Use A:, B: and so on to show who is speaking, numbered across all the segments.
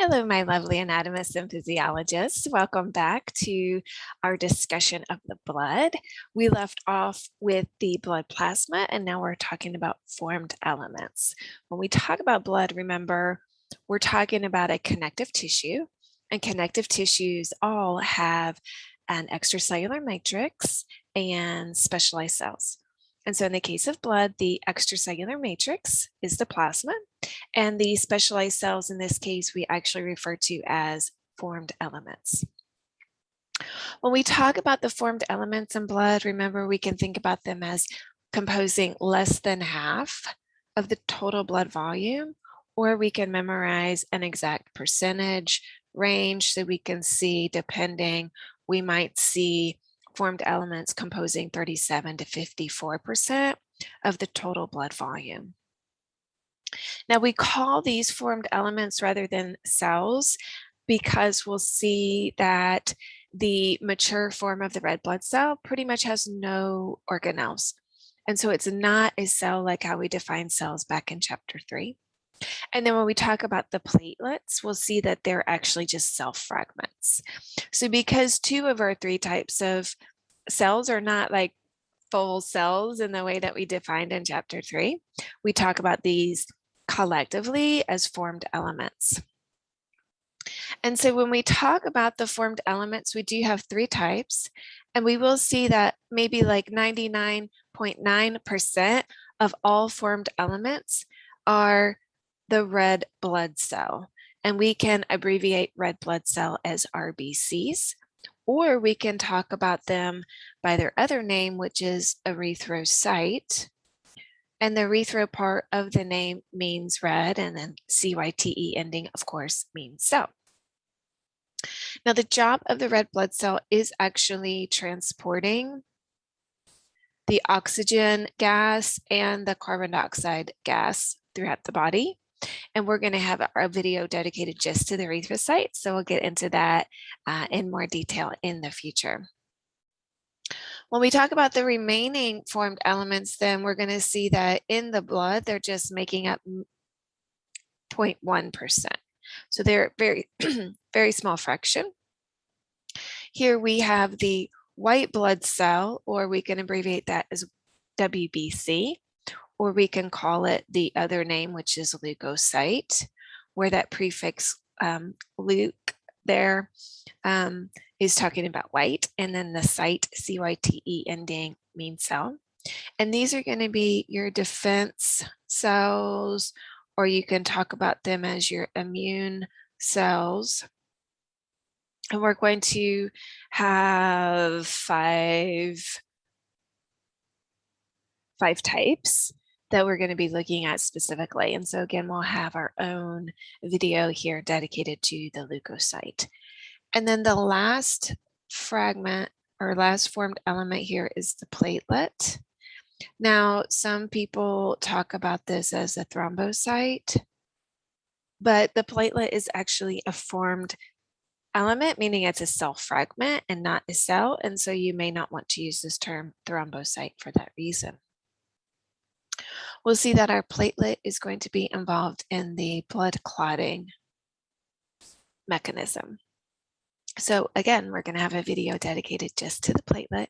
A: Hello, my lovely anatomists and physiologists. Welcome back to our discussion of the blood. We left off with the blood plasma, and now we're talking about formed elements. When we talk about blood, remember, we're talking about a connective tissue, and connective tissues all have an extracellular matrix and specialized cells. And so in the case of blood, the extracellular matrix is the plasma, and the specialized cells in this case, we actually refer to as formed elements. When we talk about the formed elements in blood, remember we can think about them as composing less than half of the total blood volume, or we can memorize an exact percentage range so we can see, depending, we might see formed elements composing 37 to 54% of the total blood volume. Now we call these formed elements rather than cells because we'll see that the mature form of the red blood cell pretty much has no organelles. And so it's not a cell like how we define cells back in chapter 3. And then when we talk about the platelets, we'll see that they're actually just cell fragments. So because 2 of our 3 types of cells are not like full cells in the way that we defined in chapter 3, we talk about these collectively as formed elements. And so when we talk about the formed elements, we do have 3 types, and we will see that maybe like 99.9% of all formed elements are the red blood cell. And we can abbreviate red blood cell as RBCs, or we can talk about them by their other name, which is erythrocyte. And the erythro part of the name means red, and then CYTE ending, of course, means cell. Now, the job of the red blood cell is actually transporting the oxygen gas and the carbon dioxide gas throughout the body. And we're going to have a video dedicated just to the erythrocyte, so we'll get into that in more detail in the future. When we talk about the remaining formed elements, then we're going to see that in the blood, they're just making up 0.1%. So they're very, very small fraction. Here we have the white blood cell, or we can abbreviate that as WBC, or we can call it the other name, which is leukocyte, where that prefix leuc there is talking about white, and then the cyte, CYTE ending, means cell. And these are going to be your defense cells, or you can talk about them as your immune cells. And we're going to have five types that we're going to be looking at specifically. And so again, we'll have our own video here dedicated to the leukocyte. And then the last fragment or last formed element here is the platelet. Now, some people talk about this as a thrombocyte, but the platelet is actually a formed element, meaning it's a cell fragment and not a cell. And so you may not want to use this term thrombocyte for that reason. We'll see that our platelet is going to be involved in the blood clotting mechanism. So again, we're going to have a video dedicated just to the platelet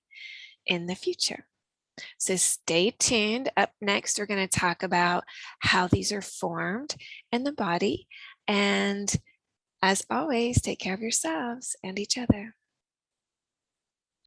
A: in the future. So stay tuned. Up next, we're going to talk about how these are formed in the body. And as always, take care of yourselves and each other.